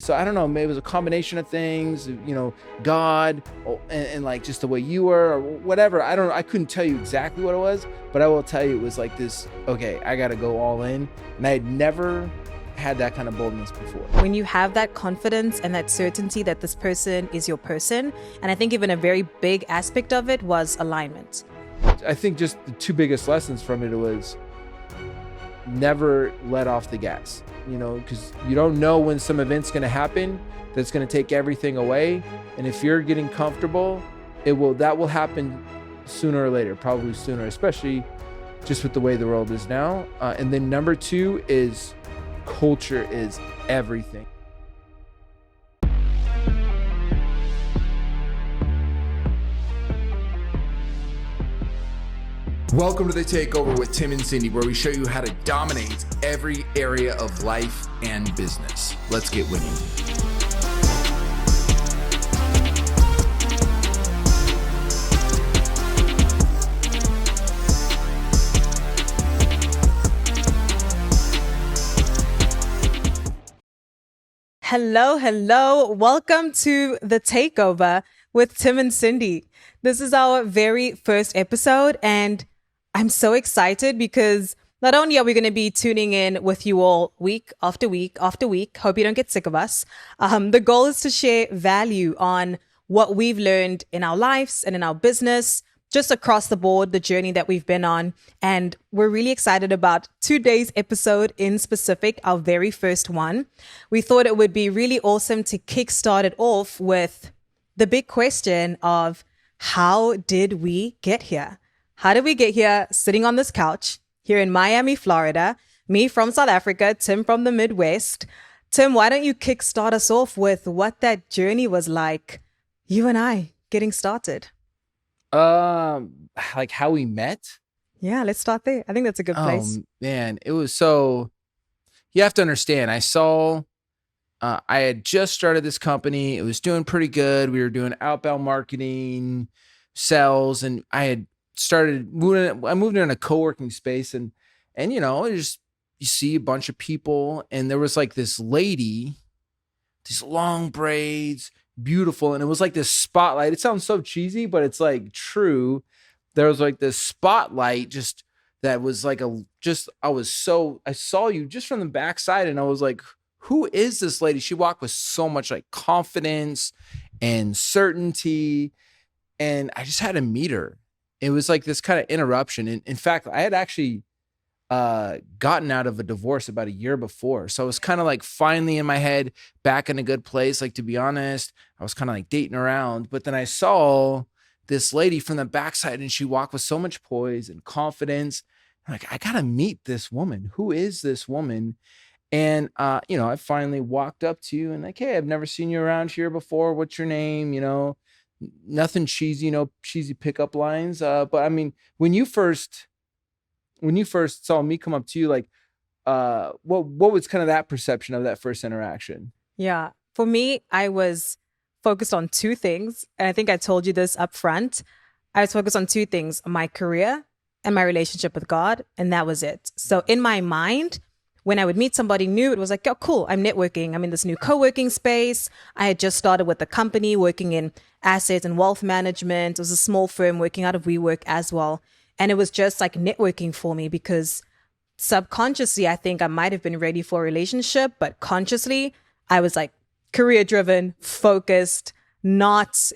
So I don't know, maybe it was a combination of things, God, and like just the way you were or whatever. I couldn't tell you exactly what it was, but I will tell you it was like this, okay, I got to go all in. And I had never had that kind of boldness before. When you have that confidence and that certainty that this person is your person, and I think even a very big aspect of it was alignment. I think just the two biggest lessons from it was never let off the gas, because you don't know when some event's going to happen that's going to take everything away. And if you're getting comfortable, that will happen sooner or later, probably sooner, especially just with the way the world is now. And then number two is culture is everything. Welcome to the Takeover with Tim and Cindy, where we show you how to dominate every area of life and business. Let's get winning. Hello. Welcome to the Takeover with Tim and Cindy. This is our very first episode, and I'm so excited because not only are we going to be tuning in with you all week after week after week, hope you don't get sick of us. The goal is to share value on what we've learned in our lives and in our business, just across the board, the journey that we've been on. And we're really excited about today's episode in specific, our very first one. We thought it would be really awesome to kickstart it off with the big question of how did we get here? How did we get here sitting on this couch here in Miami, Florida? Me from South Africa, Tim from the Midwest. Tim, why don't you kickstart us off with what that journey was like, you and I getting started? Like how we met? Yeah, let's start there. I think that's a good place. Man, it was so, you have to understand, I had just started this company. It was doing pretty good. We were doing outbound marketing, sales, and I moved in a co-working space and you see a bunch of people, and there was like this lady, these long braids, beautiful, and it was like this spotlight. It sounds so cheesy, but it's like true. There was like this spotlight just that was like I saw you just from the backside, and I was like, who is this lady? She walked with so much like confidence and certainty, and I just had to meet her. It was like this kind of interruption. And in fact, I had actually gotten out of a divorce about a year before. So I was kind of like finally in my head back in a good place. Like, to be honest, I was kind of like dating around. But then I saw this lady from the backside, and she walked with so much poise and confidence. I'm like, I got to meet this woman. Who is this woman? And, I finally walked up to you and like, hey, I've never seen you around here before. What's your name? Nothing cheesy, cheesy pickup lines. But I mean, when you first saw me come up to you, like, what was kind of that perception of that first interaction? Yeah. For me, I was focused on two things. And I think I told you this up front. I was focused on two things: my career and my relationship with God. And that was it. So in my mind, when I would meet somebody new, it was like, oh, cool, I'm networking. I'm in this new co-working space. I had just started with a company working in assets and wealth management. It was a small firm working out of WeWork as well. And it was just like networking for me, because subconsciously, I think I might have been ready for a relationship, but consciously, I was like career driven, focused, not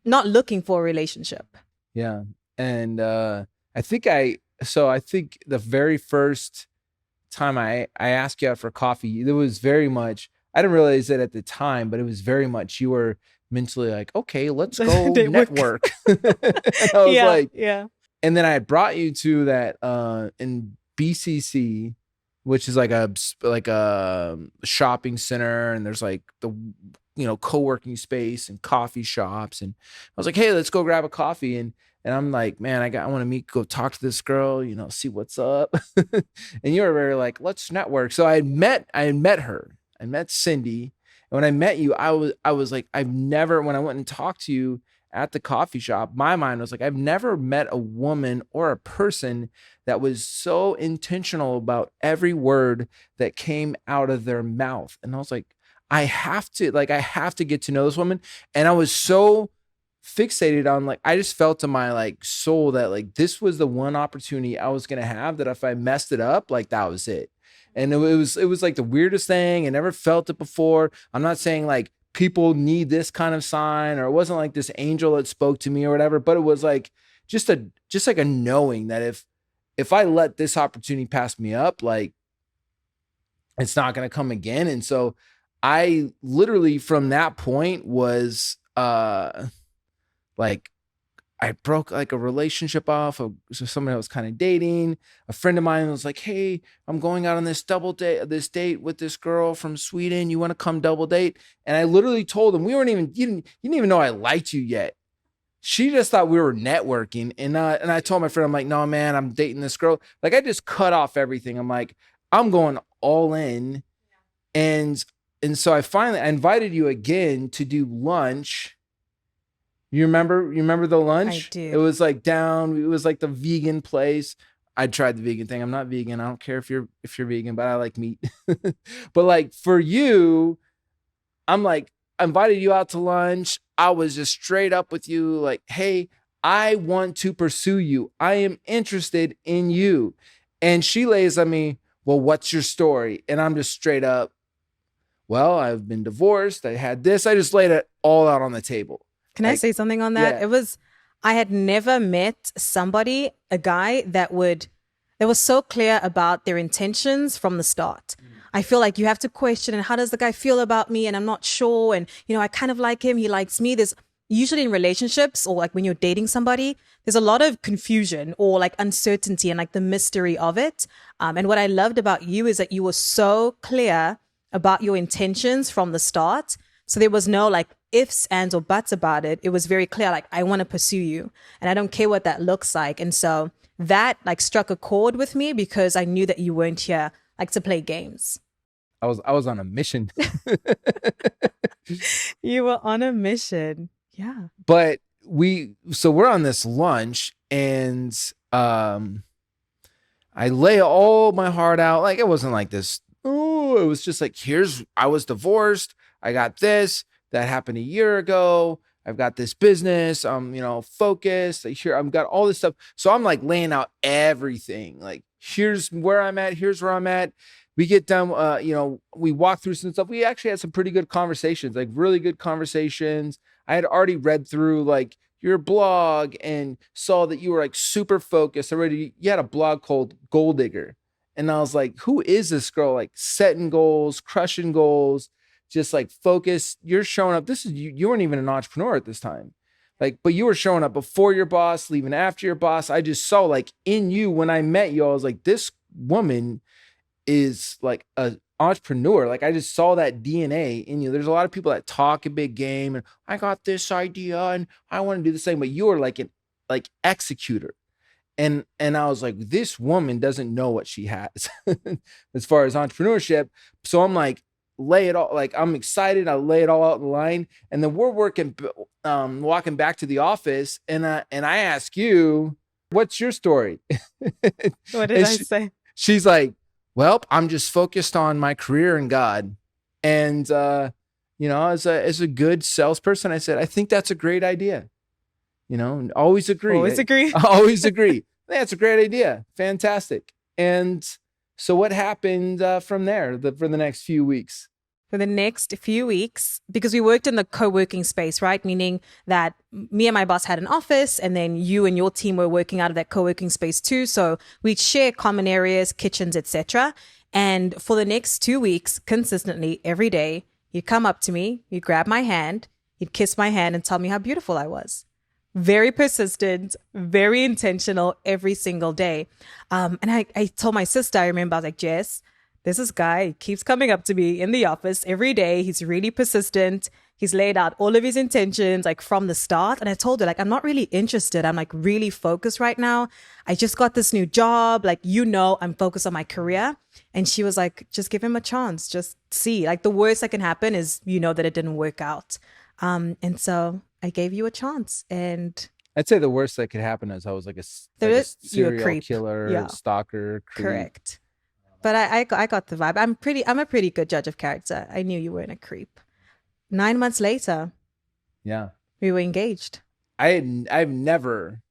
looking for a relationship. Yeah. And I think the very first time I asked you out for coffee, there was very much, I didn't realize it at the time, but it was very much you were mentally like, okay, let's go network. I was yeah. And then I brought you to that in BCC, which is like a shopping center, and there's like the co-working space and coffee shops, and I was like, hey, let's go grab a coffee. And I'm like, man, I want to go talk to this girl, see what's up. And you were very like, let's network. So I had met her. I met Cindy. And when I met you, I was like, when I went and talked to you at the coffee shop, my mind was like, I've never met a woman or a person that was so intentional about every word that came out of their mouth. And I was like, I have to get to know this woman. And I was so fixated on like, I just felt in my like soul that like this was the one opportunity I was gonna have, that if I messed it up, like that was it. And it was like the weirdest thing. I never felt it before. I'm not saying like people need this kind of sign, or it wasn't like this angel that spoke to me or whatever, but it was like just like a knowing that if I let this opportunity pass me up, like it's not going to come again. And so I literally from that point was like I broke like a relationship off of someone I was kind of dating. A friend of mine was like, "Hey, I'm going out on this this date with this girl from Sweden. You want to come double date?" And I literally told him, you didn't even know I liked you yet. She just thought we were networking. And I told my friend, I'm like, "No, man, I'm dating this girl." Like I just cut off everything. I'm like, I'm going all in. And so I invited you again to do lunch. You remember the lunch? I do. It was like it was like the vegan place. I tried the vegan thing. I'm not vegan. I don't care if you're vegan, but I like meat. But like for you, I'm like, I invited you out to lunch. I was just straight up with you, like, "Hey, I want to pursue you. I am interested in you." And she lays on me, "Well, what's your story?" And I'm just straight up, "Well, I've been divorced. I had this." I just laid it all out on the table. Can I say something on that? Yeah. I had never met a guy that was so clear about their intentions from the start. I feel like you have to question, and how does the guy feel about me? And I'm not sure. And, I kind of like him. He likes me. There's usually in relationships, or like when you're dating somebody, there's a lot of confusion or like uncertainty and like the mystery of it. And what I loved about you is that you were so clear about your intentions from the start. So there was no like ifs, ands, or buts about it. It was very clear, like, I want to pursue you and I don't care what that looks like. And so that like struck a chord with me because I knew that you weren't here like to play games. I was on a mission. You were on a mission. Yeah. But we're on this lunch, and I lay all my heart out. Like it wasn't like this. Oh, it was just like, I was divorced. I got this. That happened a year ago. I've got this business. I'm, focused. Here, I've got all this stuff. So I'm like laying out everything. Like, here's where I'm at. Here's where I'm at. We get done. We walk through some stuff. We actually had some pretty good conversations, like really good conversations. I had already read through like your blog and saw that you were like super focused already. You had a blog called Goal Digger. And I was like, who is this girl? Like setting goals, crushing goals, just like focus. You're showing up. You weren't even an entrepreneur at this time. Like, but you were showing up before your boss, leaving after your boss. I just saw like in you, when I met you, I was like, this woman is like an entrepreneur. Like I just saw that DNA in you. There's a lot of people that talk a big game and I got this idea and I want to do the same, but you are like an executor. And I was like, this woman doesn't know what she has as far as entrepreneurship. So I'm like, lay it all, like I'm excited. I lay it all out in the line. And then we're walking back to the office, and I ask you, what's your story? What did I say? She's like, well, I'm just focused on my career and God. And, as a good salesperson, I said, I think that's a great idea. Always agree. Always agree. Always agree. That's a great idea. Fantastic. And so what happened from there for the next few weeks? For the next few weeks, because we worked in the co-working space, right? Meaning that me and my boss had an office, and then you and your team were working out of that co-working space too. So we'd share common areas, kitchens, etc. And for the next 2 weeks, consistently every day, you'd come up to me, you'd grab my hand, you'd kiss my hand and tell me how beautiful I was. Very persistent, very intentional every single day. And I told my sister, I remember, I was like, Jess, there's this guy, he keeps coming up to me in the office every day. He's really persistent. He's laid out all of his intentions, like from the start. And I told her, like, I'm not really interested. I'm like really focused right now. I just got this new job. Like, I'm focused on my career. And she was like, just give him a chance. Just see. Like, the worst that can happen is, that it didn't work out. And so I gave you a chance. And I'd say the worst that could happen is I was like a serial killer, stalker, creep. Correct. But I got the vibe. I'm a pretty good judge of character. I knew you weren't a creep. 9 months later, Yeah. we were engaged. I've never,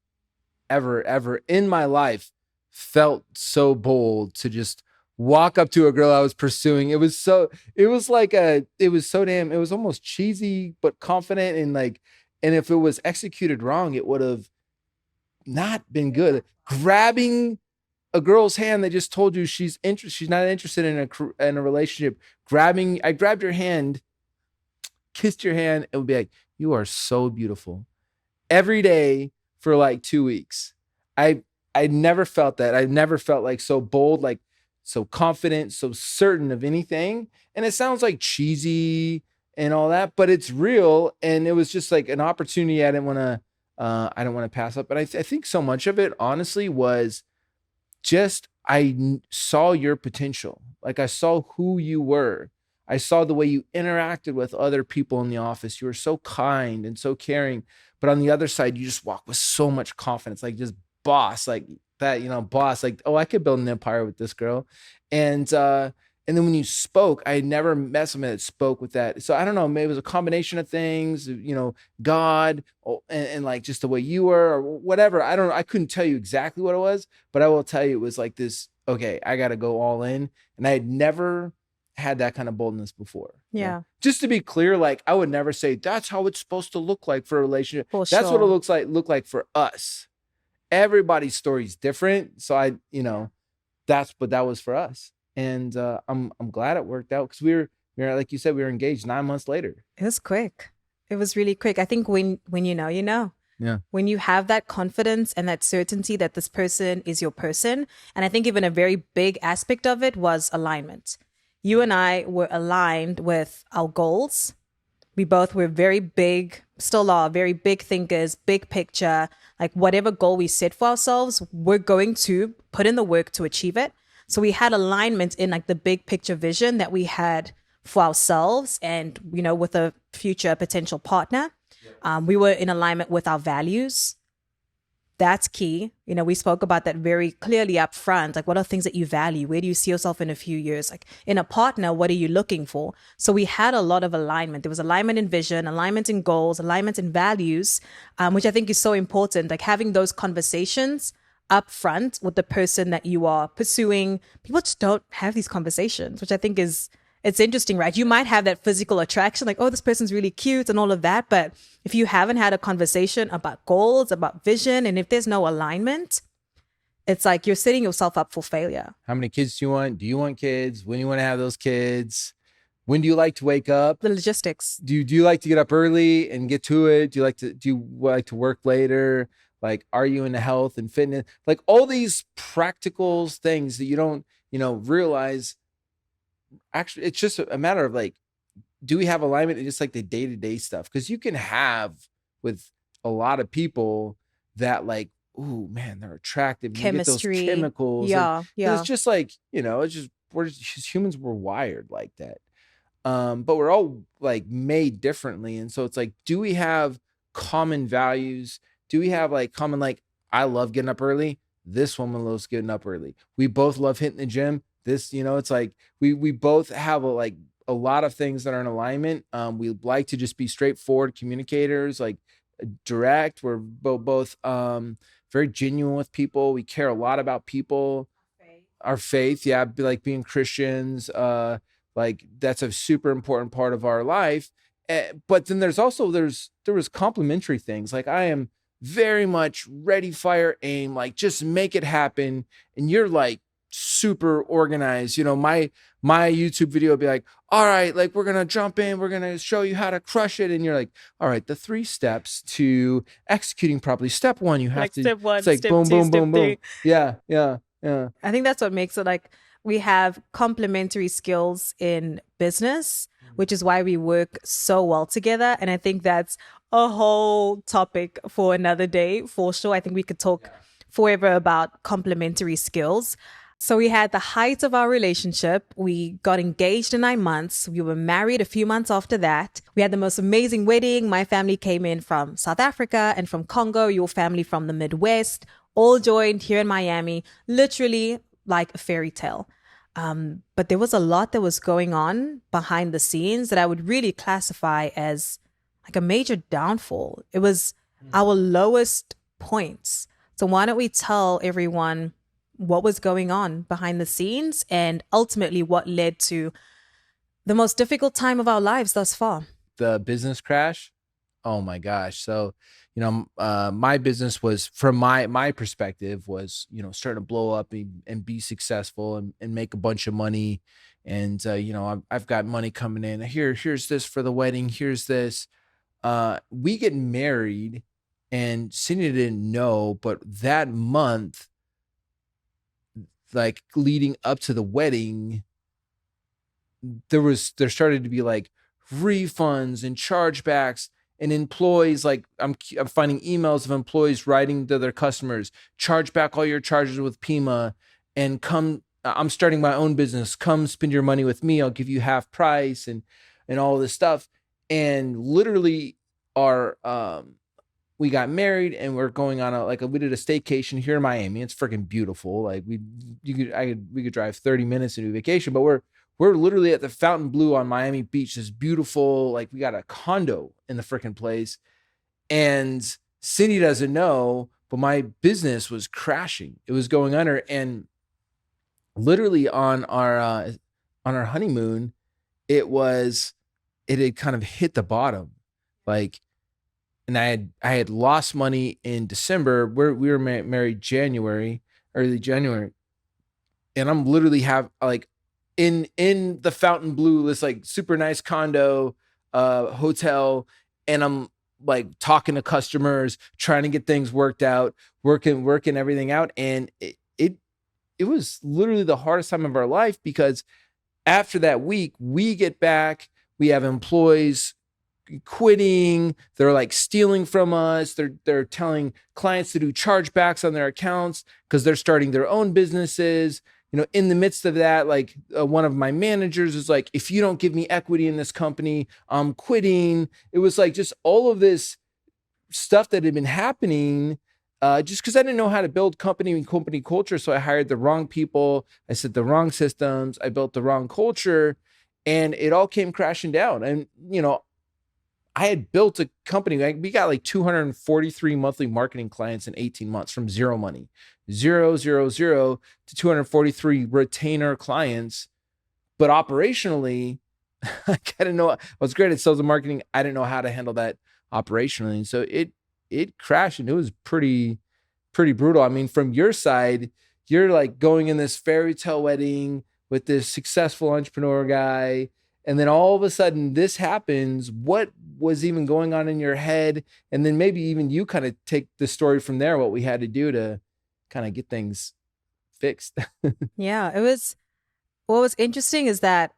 ever in my life felt so bold to just walk up to a girl I was pursuing. It was so damn, it was almost cheesy, but confident, and if it was executed wrong, it would have not been good. Grabbing a girl's hand that just told you she's not interested in a relationship. I grabbed your hand, kissed your hand, and would be like, you are so beautiful. Every day for like 2 weeks. I never felt that. I never felt like so bold, like so confident, so certain of anything. And it sounds like cheesy and all that, but it's real. And it was just like an opportunity I didn't want to pass up. But I think so much of it, honestly, was just saw your potential. Like I saw who you were. I saw the way you interacted with other people in the office. You were so kind and so caring. But on the other side, you just walk with so much confidence, like just boss, like that, boss, like, oh, I could build an empire with this girl. And then when you spoke, I had never met somebody that spoke with that. So I don't know, maybe it was a combination of things, God, and like just the way you were or whatever. I couldn't tell you exactly what it was, but I will tell you it was like this, okay, I got to go all in. And I had never had that kind of boldness before. Yeah. Just to be clear, like I would never say that's how it's supposed to look like for a relationship. For That's what sure. it look like for us. Everybody's story is different. So that was for us. And I'm glad it worked out because we were like you said, we were engaged 9 months later. It was quick. It was really quick. I think when you know, you know. Yeah. When you have that confidence and that certainty that this person is your person. And I think even a very big aspect of it was alignment. You and I were aligned with our goals. We both were very big, still are very big thinkers, big picture, like whatever goal we set for ourselves, we're going to put in the work to achieve it. So we had alignment in like the big picture vision that we had for ourselves and, with a future potential partner. We were in alignment with our values. That's key. We spoke about that very clearly up front. Like, what are things that you value? Where do you see yourself in a few years? Like, in a partner, what are you looking for? So we had a lot of alignment. There was alignment in vision, alignment in goals, alignment in values, which I think is so important. Like having those conversations up front with the person that you are pursuing. People just don't have these conversations, which I think it's interesting, right? You might have that physical attraction, like, oh, this person's really cute and all of that. But if you haven't had a conversation about goals, about vision, and if there's no alignment, it's like you're setting yourself up for failure. How many kids do you want? Do you want kids? When do you want to have those kids? When do you like to wake up? The logistics. Do you like to get up early and get to it? Do you like to work later? Like, are you into health and fitness? Like all these practical things that you don't, realize. Actually, it's just a matter of like, do we have alignment in just like the day-to-day stuff? Because you can have with a lot of people that like, oh man, they're attractive. Chemistry. You get those chemicals. Yeah. It's just like, we're just humans were wired like that. But we're all like made differently. And so it's like, do we have common values? Do we have like common, like, I love getting up early. This woman loves getting up early. We both love hitting the gym. This, it's like we both have a lot of things that are in alignment. We like to just be straightforward communicators, like direct. We're both very genuine with people. We care a lot about people. Our faith, yeah, like being Christians, like that's a super important part of our life. But then there was complementary things. Like I am very much ready, fire, aim, like just make it happen. And you're like super organized. My YouTube video would be like, all right, like we're going to jump in. We're going to show you how to crush it. And you're like, all right, the 3 steps to executing properly. Step 1, you have like to, step 1, it's like step boom, 2, boom, step boom, 3. boom. Yeah. I think that's what makes it like we have complementary skills in business, which is why we work so well together. And I think that's a whole topic for another day, for sure. I think we could talk forever about complementary skills. So we had the height of our relationship. We got engaged in 9 months. We were married a few months after that. We had the most amazing wedding. My family came in from South Africa and from Congo, your family from the Midwest, all joined here in Miami, literally like a fairy tale. But there was a lot that was going on behind the scenes that I would really classify as like a major downfall. It was our lowest points. So why don't we tell everyone what was going on behind the scenes and ultimately what led to the most difficult time of our lives thus far? The business crash. Oh my gosh. So, my business was, from my perspective, was, starting to blow up and be successful and make a bunch of money. And I've got money coming in. Here's this for the wedding. Here's this. We get married, and Cindy didn't know, but that month, like leading up to the wedding, there started to be like refunds and chargebacks, and employees, like I'm finding emails of employees writing to their customers, charge back all your charges with Pima, and come, I'm starting my own business, come spend your money with me, I'll give you half price, and all this stuff. And literally our we got married, and we're going on we did a staycation here in Miami. It's freaking beautiful. Like we could drive 30 minutes to do vacation, but we're literally at the Fountain Blue on Miami Beach. It's beautiful. Like we got a condo in the freaking place. And Cindy doesn't know, but my business was crashing. It was going under. And literally on our honeymoon, it had kind of hit the bottom. Like, and I had lost money in December. We were married early January. And I'm literally in the Fountain Blue, this like super nice condo, hotel. And I'm like talking to customers, trying to get things worked out, working everything out. And it was literally the hardest time of our life, because after that week, we get back, we have employees quitting, they're like stealing from us, they're telling clients to do chargebacks on their accounts because they're starting their own businesses. In the midst of that, like one of my managers is like, if you don't give me equity in this company, I'm quitting. It was like just all of this stuff that had been happening, just because I didn't know how to build company and company culture. So I hired the wrong people, I set the wrong systems, I built the wrong culture, and it all came crashing down. And I had built a company. We got like 243 monthly marketing clients in 18 months from zero money, 0, 0, 0 to 243 retainer clients. But operationally, I didn't know. I was great at sales and marketing. I didn't know how to handle that operationally. And so it crashed, and it was pretty brutal. I mean, from your side, you're like going in this fairy tale wedding with this successful entrepreneur guy, and then all of a sudden this happens. What was even going on in your head? And then maybe even you kind of take the story from there, what we had to do to kind of get things fixed. Yeah, what was interesting is that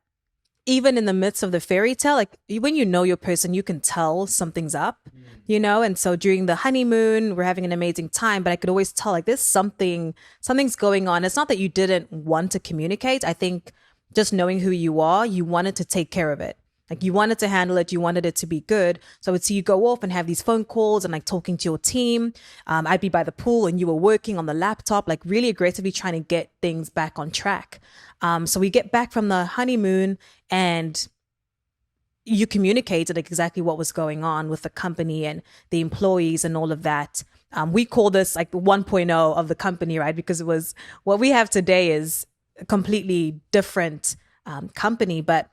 even in the midst of the fairy tale, like when you know your person, you can tell something's up, And so during the honeymoon, we're having an amazing time, but I could always tell like there's something's going on. It's not that you didn't want to communicate. I think just knowing who you are, you wanted to take care of it. Like you wanted to handle it. You wanted it to be good. So I would see you go off and have these phone calls and like talking to your team. I'd be by the pool and you were working on the laptop, like really aggressively trying to get things back on track. So we get back from the honeymoon and you communicated exactly what was going on with the company and the employees and all of that. We call this like the 1.0 of the company, right? Because it was what we have today is a completely different company. But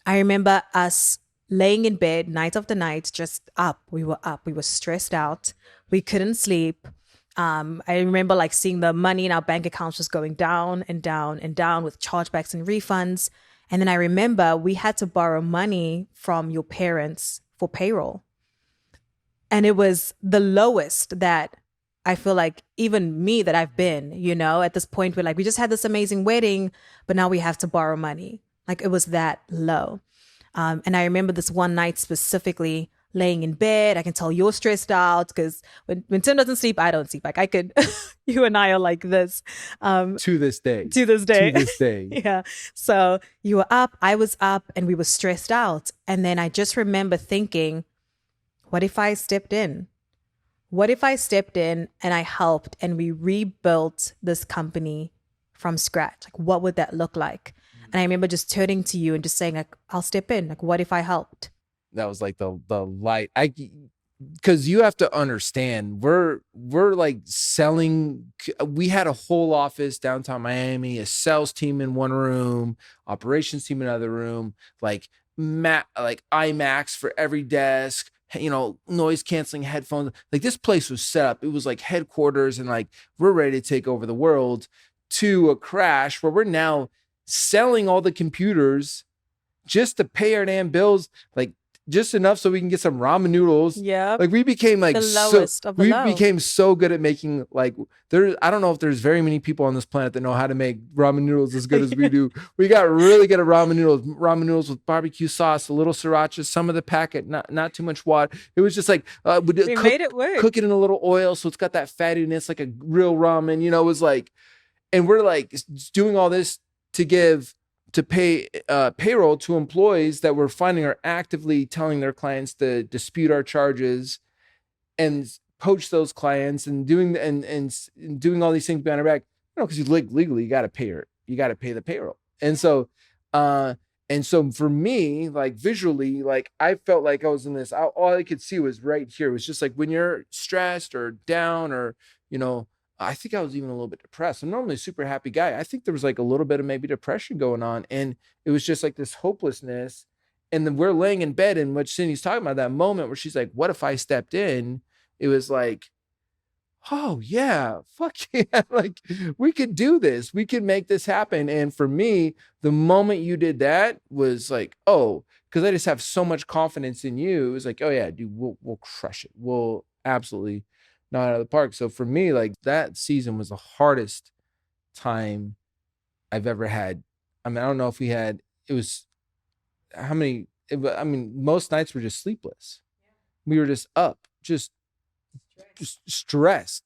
I remember us laying in bed night after night, just up. We were up. We were stressed out. We couldn't sleep. I remember like seeing the money in our bank accounts just going down and down and down with chargebacks and refunds. And then I remember we had to borrow money from your parents for payroll. And it was the lowest that I feel like even me that I've been, at this point where like we just had this amazing wedding, but now we have to borrow money. Like it was that low. And I remember this one night specifically laying in bed. I can tell you're stressed out because when Tim doesn't sleep, I don't sleep. Like I could, you and I are like this. To this day. To this day. To this day. Yeah. So you were up, I was up, and we were stressed out. And then I just remember thinking, what if I stepped in? What if I stepped in and I helped and we rebuilt this company from scratch? Like, what would that look like? And I remember just turning to you and just saying, like, I'll step in. Like, what if I helped? That was like the light. Because you have to understand, we're like selling. We had a whole office downtown Miami, a sales team in one room, operations team in another room, like like iMacs for every desk, noise canceling headphones. Like this place was set up. It was like headquarters, and like we're ready to take over the world, to a crash where we're now selling all the computers just to pay our damn bills, like just enough so we can get some ramen noodles. Yeah. Like we became like The lowest of the low. became so good at making, like, I don't know if there's very many people on this planet that know how to make ramen noodles as good as we do. We got really good at ramen noodles with barbecue sauce, a little sriracha, some of the packet, not too much water. It was just like we made it work. Cook it in a little oil so it's got that fattiness like a real ramen. It was like, and we're like doing all this to pay payroll to employees that we're finding are actively telling their clients to dispute our charges and poach those clients, and doing doing all these things behind our back. Because you legally, you got to pay her. You got to pay the payroll. And so for me, like visually, like I felt like I was in this. All I could see was right here. It was just like when you're stressed or down, or I think I was even a little bit depressed. I'm normally a super happy guy. I think there was like a little bit of maybe depression going on. And it was just like this hopelessness. And then we're laying in bed, and what Cindy's talking about, that moment where she's like, what if I stepped in? It was like, oh yeah, fuck yeah. Like we could do this. We could make this happen. And for me, the moment you did that was like, oh, because I just have so much confidence in you. It was like, oh yeah, dude, we'll crush it. We'll absolutely not out of the park. So for me, like that season was the hardest time I've ever had. I mean, I don't know if it was how many, most nights were just sleepless. We were just up, just stressed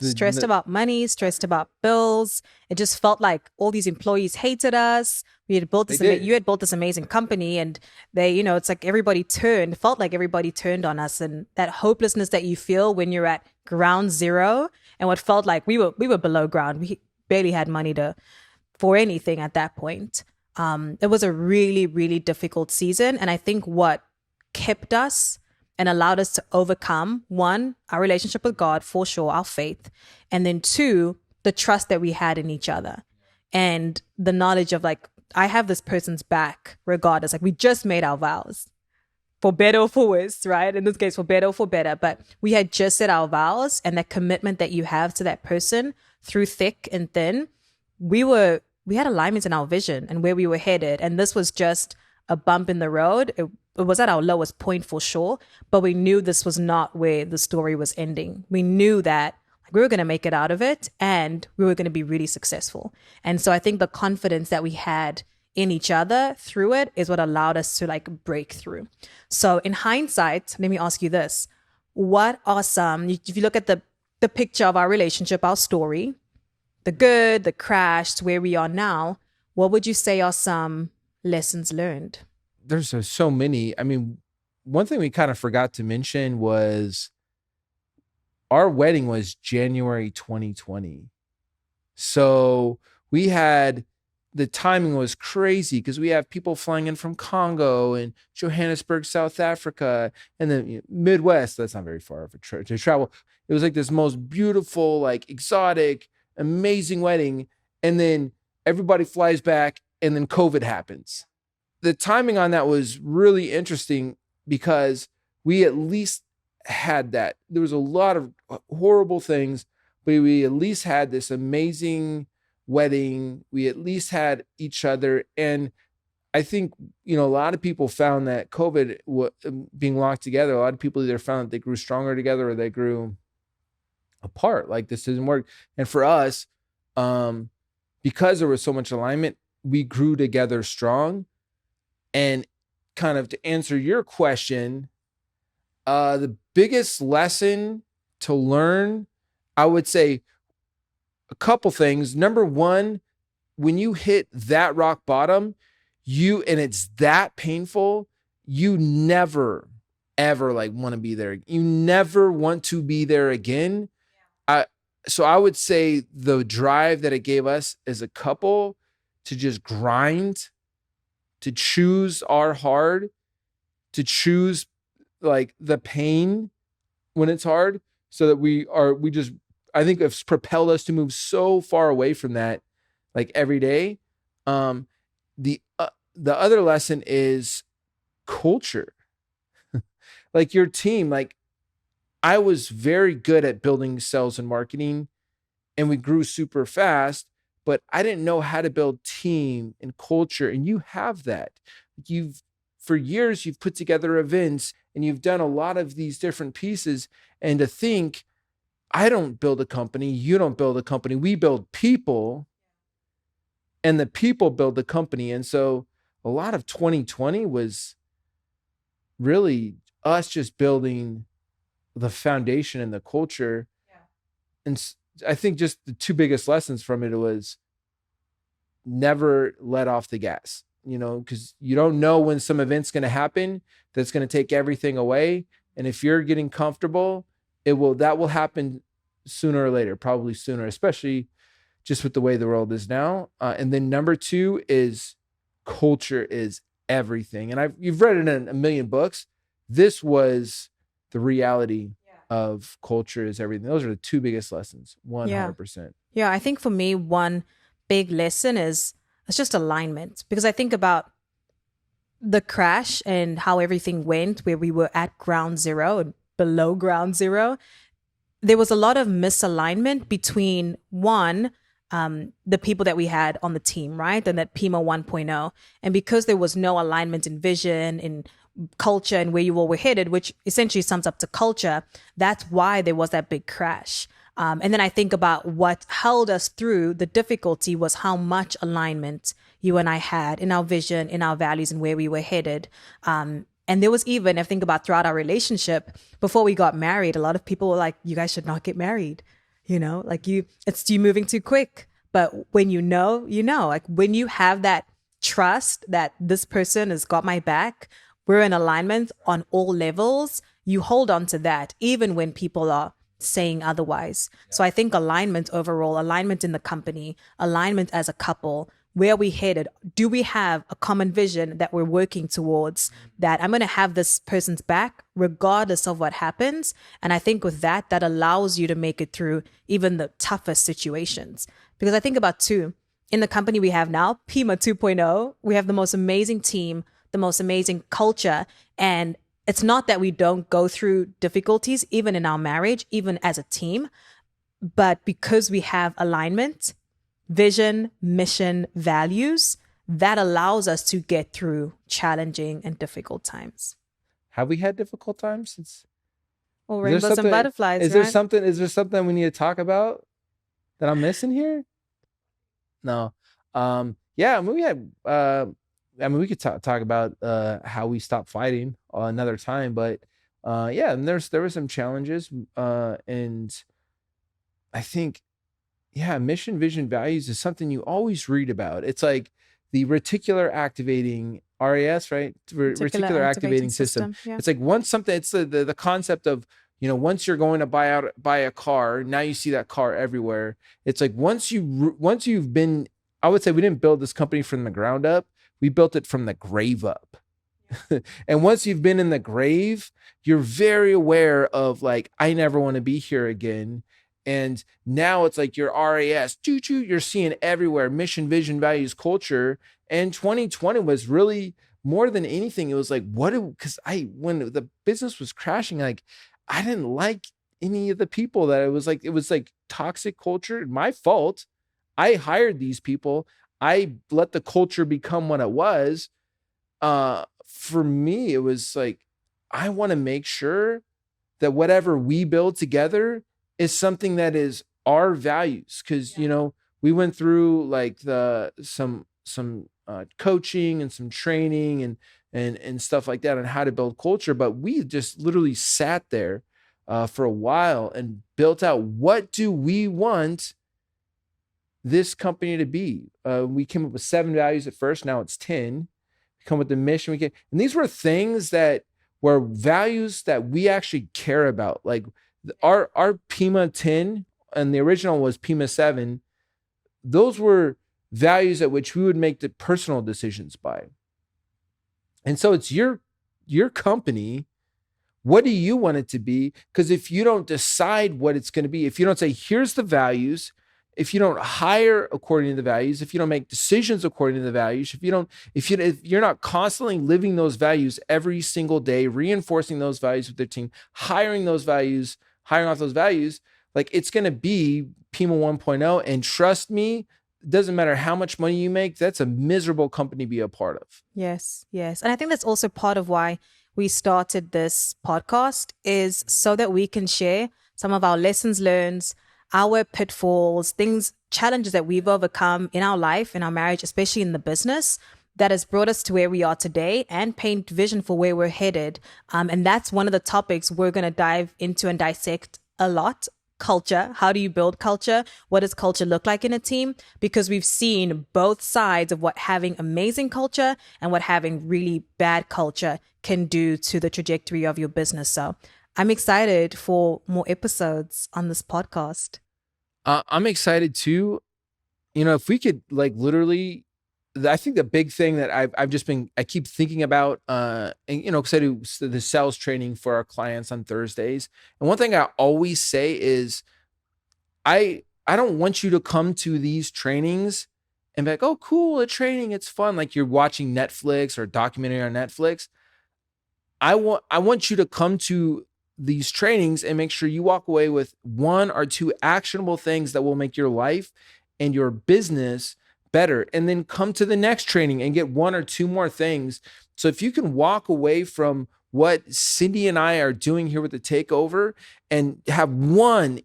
stressed about money, stressed about bills. It just felt like all these employees hated us. We had built you had built this amazing company, and they, it's like felt like everybody turned on us, and that hopelessness that you feel when you're at ground zero, and what felt like we were below ground. We barely had money for anything at that point. It was a really, really difficult season. And I think what kept us and allowed us to overcome, one, our relationship with God, for sure, our faith. And then two, the trust that we had in each other, and the knowledge of like, I have this person's back regardless. Like we just made our vows, for better or for worse, right? In this case, for better or for better. But we had just said our vows, and that commitment that you have to that person through thick and thin, we had alignment in our vision and where we were headed. And this was just a bump in the road. It was at our lowest point for sure, but we knew this was not where the story was ending. We knew that we were going to make it out of it, and we were going to be really successful. And so I think the confidence that we had in each other through it is what allowed us to like break through. So in hindsight, let me ask you this. What are some, if you look at the picture of our relationship, our story, the good, the crash, where we are now, what would you say are some lessons learned? There's so many. I mean, one thing we kind of forgot to mention was our wedding was January 2020. So the timing was crazy because we have people flying in from Congo and Johannesburg, South Africa, and then Midwest. That's not very far of to travel. It was like this most beautiful, like exotic, amazing wedding. And then everybody flies back, and then COVID happens. The timing on that was really interesting because we at least had that. There was a lot of horrible things, but we at least had this amazing wedding. We at least had each other. And I think, a lot of people found that COVID being locked together, a lot of people either found that they grew stronger together or they grew apart. Like this didn't work. And for us, because there was so much alignment, we grew together strong. And kind of to answer your question, the biggest lesson to learn, I would say a couple things. Number one, when you hit that rock bottom, and it's that painful, you never, ever like want to be there. You never want to be there again. So I would say the drive that it gave us as a couple to just grind, to choose our hard, to choose like the pain when it's hard, so that I think it's propelled us to move so far away from that, like every day. The other lesson is culture. Like your team, like I was very good at building sales and marketing, and we grew super fast, but I didn't know how to build team and culture. And you have that. For years, you've put together events and you've done a lot of these different pieces. And to think, I don't build a company, you don't build a company, we build people, and the people build the company. And so a lot of 2020 was really us just building the foundation and the culture. Yeah. And I think just the two biggest lessons from it was never let off the gas, because you don't know when some event's going to happen that's going to take everything away. And if you're getting comfortable, that will happen sooner or later, probably sooner, especially just with the way the world is now. And then number two is culture is everything. And you've read it in a million books. This was the reality of culture is everything. Those are the two biggest lessons, 100%. Yeah, I think for me, one big lesson it's just alignment, because I think about the crash and how everything went, where we were at ground zero and below ground zero. There was a lot of misalignment between the people that we had on the team, right? And that PIMA 1.0. And because there was no alignment in vision, in culture, and where you all were headed, which essentially sums up to culture, that's why there was that big crash. And then I think about what held us through the difficulty was how much alignment you and I had in our vision, in our values, and where we were headed. And there was even, I think about throughout our relationship, before we got married, a lot of people were like, you guys should not get married. Like it's you moving too quick. But when like when you have that trust that this person has got my back, we're in alignment on all levels, you hold on to that, even when people are saying otherwise. So I think alignment overall, alignment in the company, alignment as a couple, where are we headed? Do we have a common vision that we're working towards, that I'm going to have this person's back regardless of what happens? And I think with that allows you to make it through even the toughest situations. Because I think about too, in the company we have now, PIMA 2.0, we have the most amazing team, the most amazing culture. And it's not that we don't go through difficulties, even in our marriage, even as a team, but because we have alignment, vision, mission, values, that allows us to get through challenging and difficult times. Have we had difficult times since? Well, rainbows and butterflies. Is there something we need to talk about that I'm missing here? No. Yeah. I mean, we could talk about how we stopped fighting another time, but yeah, and there were some challenges, and I think, yeah, mission, vision, values is something you always read about. It's like the reticular activating RAS, right? Reticular activating system. Yeah. It's like it's the concept of, once you're going to buy a car, now you see that car everywhere. It's like once you've been, I would say we didn't build this company from the ground up. We built it from the grave up. And once you've been in the grave, you're very aware of like, I never want to be here again. And now it's like your RAS, you're seeing everywhere, mission, vision, values, culture. And 2020 was really more than anything. It was like, because when the business was crashing, like I didn't like any of the people it was like toxic culture. My fault. I hired these people. I let the culture become what it was. For me, it was like, I want to make sure that whatever we build together is something that is our values. Cause we went through like some coaching and some training and stuff like that on how to build culture. But we just literally sat there for a while and built out, what do we want this company to be? We came up with 7 values at first. Now it's 10. We come with the mission. And these were things that were values that we actually care about. Like our PIMA 10 and the original was PIMA 7. Those were values at which we would make the personal decisions by. And so it's your company. What do you want it to be? Because if you don't decide what it's going to be, if you don't say, here's the values, if you don't hire according to the values, if you don't make decisions according to the values, if you're not constantly living those values every single day, reinforcing those values with their team, hiring off those values, like it's going to be Pima 1.0. And trust me, it doesn't matter how much money you make, that's a miserable company to be a part of. Yes, yes. And I think that's also part of why we started this podcast, is so that we can share some of our lessons learned, our pitfalls, challenges that we've overcome in our life, in our marriage, especially in the business, that has brought us to where we are today, and paint vision for where we're headed. And that's one of the topics we're going to dive into and dissect a lot. Culture. How do you build culture? What does culture look like in a team? Because we've seen both sides of what having amazing culture and what having really bad culture can do to the trajectory of your business. So I'm excited for more episodes on this podcast. I'm excited too. If we could literally, I think the big thing that I keep thinking about, because I do the sales training for our clients on Thursdays. And one thing I always say is, I don't want you to come to these trainings and be like, oh, cool, a training, it's fun. Like you're watching Netflix or a documentary on Netflix. I want you to come to these trainings and make sure you walk away with 1 or 2 actionable things that will make your life and your business better, and then come to the next training and get 1 or 2 more things. So if you can walk away from what Cindy and I are doing here with the Takeover and have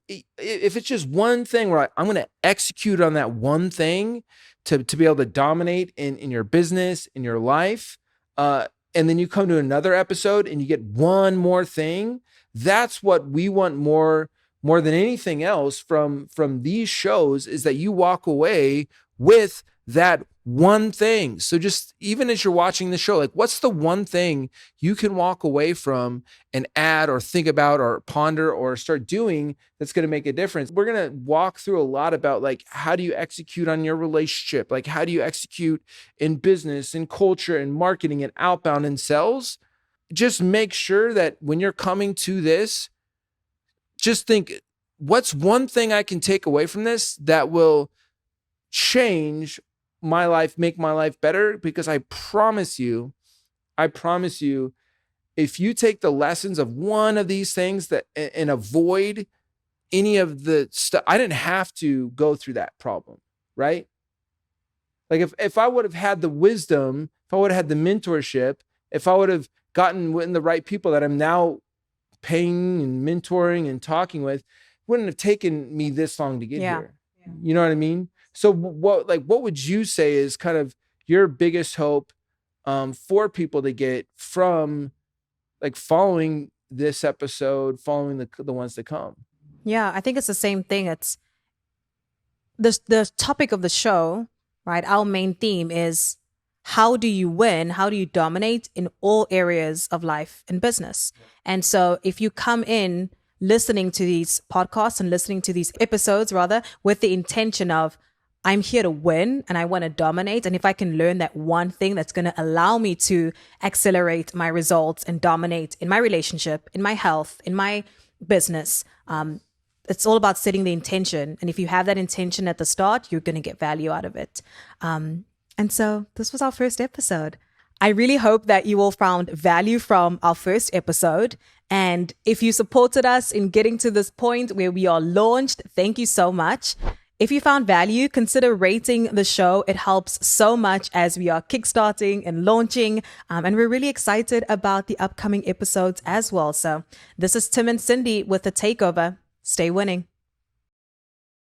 if it's just one thing where I'm going to execute on that one thing to be able to dominate in your business, in your life, and then you come to another episode and you get 1 more thing, that's what we want more than anything else from these shows, is that you walk away with that one thing. So just even as you're watching the show, like what's the one thing you can walk away from and add or think about or ponder or start doing that's going to make a difference? We're going to walk through a lot about how do you execute on your relationship? Like how do you execute in business and culture and marketing and outbound and sales? Just make sure that when you're coming to this, just think, what's one thing I can take away from this that will change my life, make my life better? Because I promise you, if you take the lessons of one of these things and avoid any of the stuff, I didn't have to go through that problem, right? Like if I would have had the wisdom, if I would have had the mentorship, if I would have gotten with the right people that I'm now paying and mentoring and talking with, it wouldn't have taken me this long to get here. Yeah. You know what I mean? So what would you say is kind of your biggest hope for people to get from following this episode, following the ones to come? Yeah, I think it's the same thing. It's the topic of the show, right? Our main theme is, how do you win? How do you dominate in all areas of life and business? And so if you come in listening to these podcasts and listening to these episodes rather with the intention of, I'm here to win and I want to dominate, and if I can learn that one thing that's going to allow me to accelerate my results and dominate in my relationship, in my health, in my business, it's all about setting the intention. And if you have that intention at the start, you're going to get value out of it. And so this was our first episode. I really hope that you all found value from our first episode. And if you supported us in getting to this point where we are launched, thank you so much. If you found value, consider rating the show. It helps so much as we are kickstarting and launching. And we're really excited about the upcoming episodes as well. So this is Tim and Cindy with The Takeover. Stay winning.